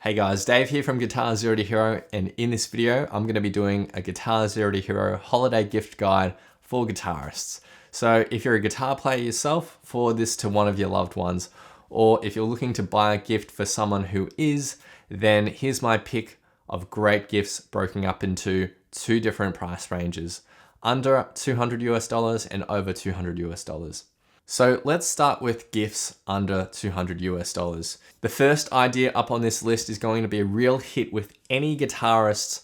Hey guys, Dave here from Guitar Zero to Hero, and in this video I'm going to be doing a Guitar Zero to Hero holiday gift guide for guitarists. So if you're a guitar player yourself, forward this to one of your loved ones, or if you're looking to buy a gift for someone who is, then here's my pick of great gifts broken up into two different price ranges, under $200 US and over $200 US. So let's start with gifts under $200 US. The first idea up on this list is going to be a real hit with any guitarist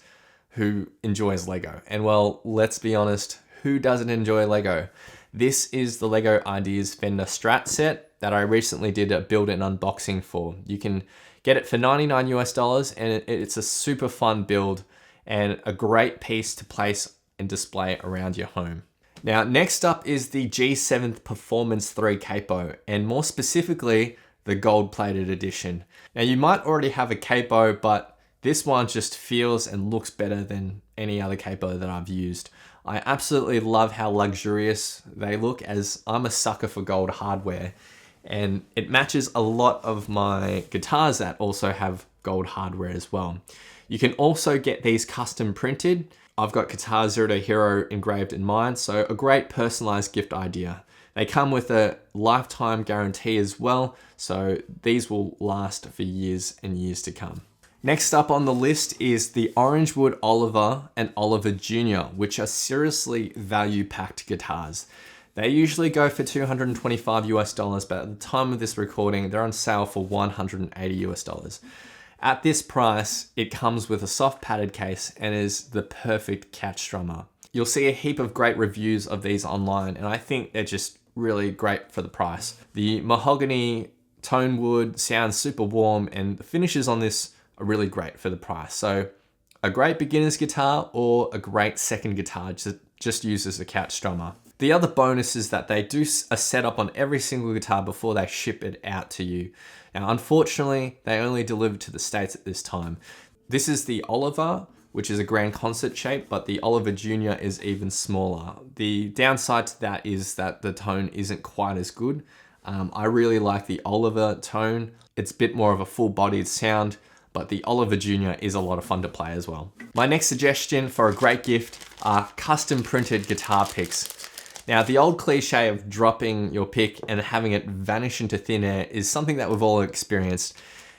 who enjoys Lego. And well, let's be honest, who doesn't enjoy Lego? This is the Lego Ideas Fender STRAT set that I recently did a build and unboxing for. You can get it for $99 US, and it's a super fun build and a great piece to place and display around your home. Now, next up is the G7 Performance 3 CAPO, and more specifically, the gold-plated edition. Now, you might already have a CAPO, but this one just feels and looks better than any other CAPO that I've used. I absolutely love how luxurious they look, as I'm a sucker for gold hardware, and it matches a lot of my guitars that also have gold hardware as well. You can also get these custom printed. I've got Guitar Zero to Hero engraved in mine, so a great personalized gift idea. They come with a lifetime guarantee as well, so these will last for years and years to come. Next up on the list is the Orangewood Oliver and Oliver Jr., which are seriously value-packed guitars. They usually go for $225 US, but at the time of this recording, they're on sale for $180 US. At this price, it comes with a soft padded case and is the perfect catch strummer. You'll see a heap of great reviews of these online, and I think they're just really great for the price. The mahogany tone wood sounds super warm, and the finishes on this are really great for the price. So a great beginner's guitar or a great second guitar just use as a couch strummer. The other bonus is that they do a setup on every single guitar before they ship it out to you. Now, unfortunately, they only deliver to the States at this time. This is the Oliver, which is a grand concert shape, but the Oliver Jr. is even smaller. The downside to that is that the tone isn't quite as good. I really like the Oliver tone. It's a bit more of a full-bodied sound, but the Oliver Jr. is a lot of fun to play as well. My next suggestion for a great gift are custom printed guitar picks. Now, the old cliche of dropping your pick and having it vanish into thin air is something that we've all experienced.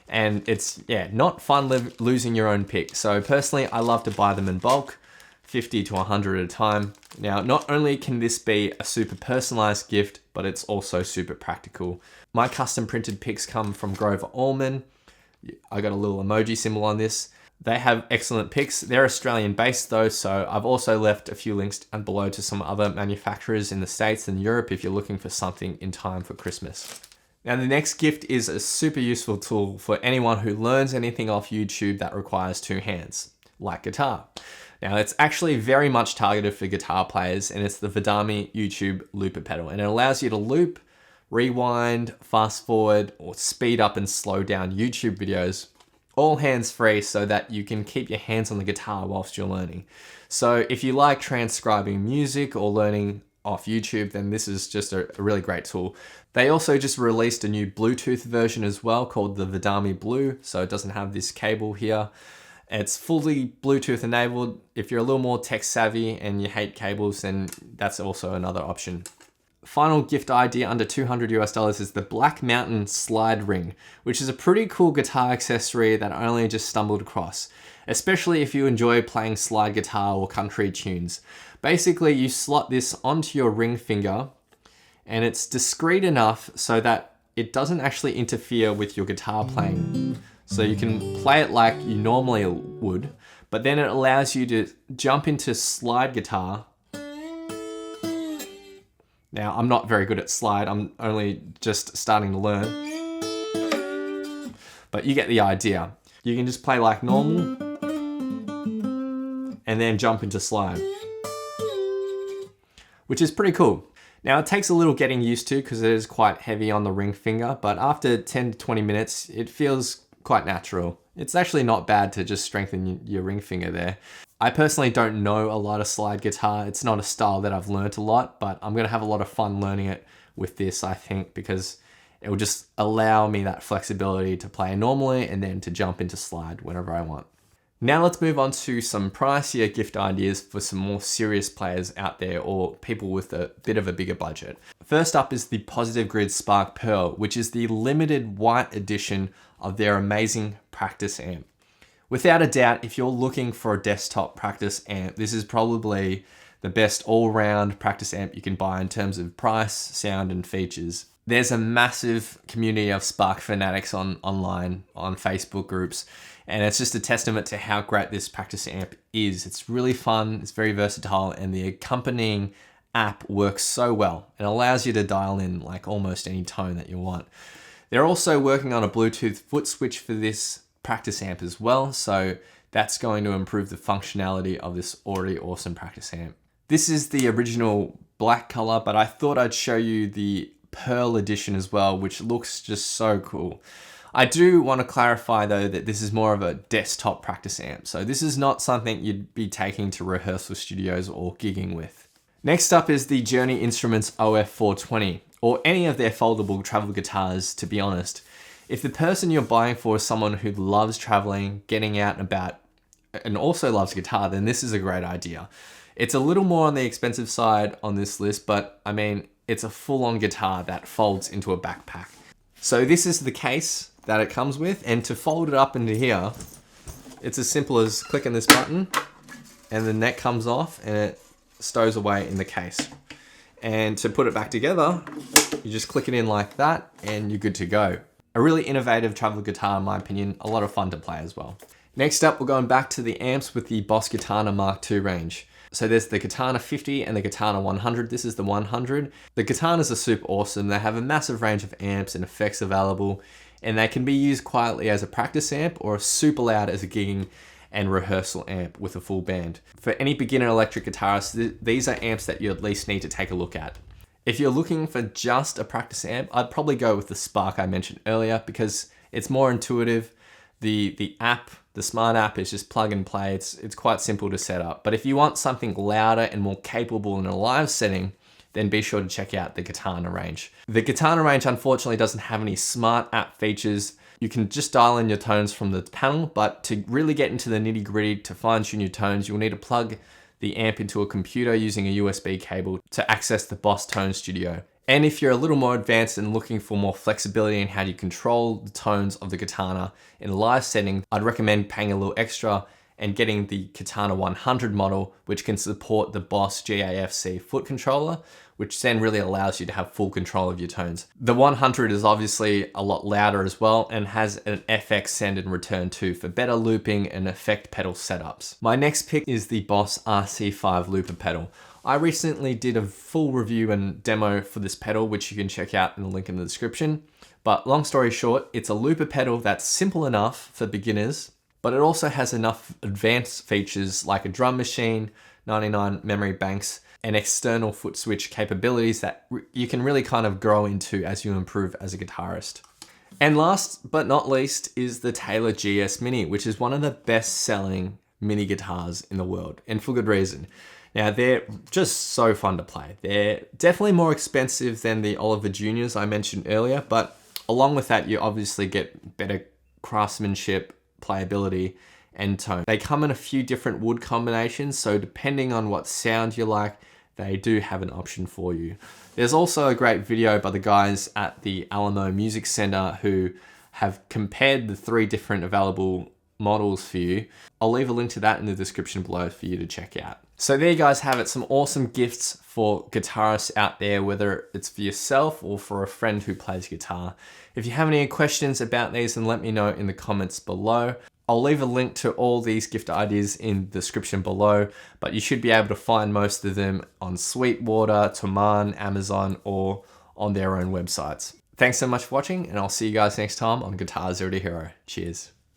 And it's, not fun losing your own pick. So personally, I love to buy them in bulk, 50 to 100 at a time. Now, not only can this be a super personalized gift, but it's also super practical. My custom printed picks come from Grover Allman. I got a little emoji symbol on this. They have excellent picks. They're Australian based though, so I've also left a few links down below to some other manufacturers in the States and Europe if you're looking for something in time for Christmas. Now, the next gift is a super useful tool for anyone who learns anything off YouTube that requires two hands, like guitar. Now, it's actually very much targeted for guitar players, and it's the Vidami YouTube looper pedal, and it allows you to loop, rewind, fast forward, or speed up and slow down YouTube videos, all hands-free, so that you can keep your hands on the guitar whilst you're learning. So if you like transcribing music or learning off YouTube, then this is just a really great tool. They also just released a new Bluetooth version as well called the Vidami Blue, so it doesn't have this cable here. It's fully Bluetooth enabled. If you're a little more tech savvy and you hate cables, then that's also another option. Final gift idea under $200 US is the Black Mountain Slide Ring, which is a pretty cool guitar accessory that I only just stumbled across, especially if you enjoy playing slide guitar or country tunes. Basically, you slot this onto your ring finger, and it's discreet enough so that it doesn't actually interfere with your guitar playing. So you can play it like you normally would, but then it allows you to jump into slide guitar. Now, I'm not very good at slide. I'm only just starting to learn. But you get the idea. You can just play like normal and then jump into slide, which is pretty cool. Now, it takes a little getting used to because it is quite heavy on the ring finger, but after 10 to 20 minutes, it feels quite natural. It's actually not bad to just strengthen your ring finger there. I personally don't know a lot of slide guitar. It's not a style that I've learned a lot, but I'm gonna have a lot of fun learning it with this, I think, because It will just allow me that flexibility to play normally and then to jump into slide whenever I want. Now let's move on to some pricier gift ideas for some more serious players out there or people with a bit of a bigger budget. First up is the Positive Grid Spark Pearl, which is the limited white edition of their amazing practice amp. Without a doubt, if you're looking for a desktop practice amp, this is probably the best all-round practice amp you can buy in terms of price, sound, and features. There's a massive community of Spark fanatics online, on Facebook groups, and it's just a testament to how great this practice amp is. It's really fun, it's very versatile, and the accompanying app works so well and allows you to dial in like almost any tone that you want. They're also working on a Bluetooth foot switch for this practice amp as well, so that's going to improve the functionality of this already awesome practice amp. This is the original black color, but I thought I'd show you the Pearl edition as well, which looks just so cool. I do want to clarify though that this is more of a desktop practice amp, so this is not something you'd be taking to rehearsal studios or gigging with. Next up is the Journey Instruments OF420, or any of their foldable travel guitars, to be honest. If the person you're buying for is someone who loves traveling, getting out and about, and also loves guitar, then this is a great idea. It's a little more on the expensive side on this list, but I mean, it's a full-on guitar that folds into a backpack. So this is the case that it comes with, and to fold it up into here, it's as simple as clicking this button and the neck comes off and it stows away in the case. And to put it back together, you just click it in like that and you're good to go. A really innovative travel guitar in my opinion, a lot of fun to play as well. Next up, we're going back to the amps with the Boss Katana Mark II range. So there's the Katana 50 and the Katana 100. This is the 100. The Katanas are super awesome. They have a massive range of amps and effects available, and they can be used quietly as a practice amp or super loud as a gigging and rehearsal amp with a full band. For any beginner electric guitarist, these are amps that you at least need to take a look at. If you're looking for just a practice amp, I'd probably go with the Spark I mentioned earlier because it's more intuitive. The app, the smart app is just plug and play. It's quite simple to set up. But if you want something louder and more capable in a live setting, then be sure to check out the Katana range. The Katana range unfortunately doesn't have any smart app features. You can just dial in your tones from the panel, but to really get into the nitty gritty, to fine tune your tones, you'll need to plug the amp into a computer using a USB cable to access the Boss Tone Studio. And if you're a little more advanced and looking for more flexibility in how you control the tones of the Katana in a live setting, I'd recommend paying a little extra and getting the Katana 100 model, which can support the Boss GAFC foot controller, which then really allows you to have full control of your tones. The 100 is obviously a lot louder as well and has an FX send and return too for better looping and effect pedal setups. My next pick is the Boss RC5 looper pedal. I recently did a full review and demo for this pedal, which you can check out in the link in the description. But long story short, it's a looper pedal that's simple enough for beginners, but it also has enough advanced features like a drum machine, 99 memory banks, and external foot switch capabilities that you can really kind of grow into as you improve as a guitarist. And last but not least is the Taylor GS Mini, which is one of the best selling mini guitars in the world, and for good reason. Now they're just so fun to play. They're definitely more expensive than the Oliver Juniors I mentioned earlier, but along with that, you obviously get better craftsmanship, playability, and tone. They come in a few different wood combinations, so depending on what sound you like, they do have an option for you. There's also a great video by the guys at the Alamo Music Center who have compared the 3 different available models for you. I'll leave a link to that in the description below for you to check out. So there you guys have it, some awesome gifts for guitarists out there, whether it's for yourself or for a friend who plays guitar. If you have any questions about these, then let me know in the comments below. I'll leave a link to all these gift ideas in the description below, but you should be able to find most of them on Sweetwater, Thomann, Amazon, or on their own websites. Thanks so much for watching, and I'll see you guys next time on Guitar Zero to Hero. Cheers.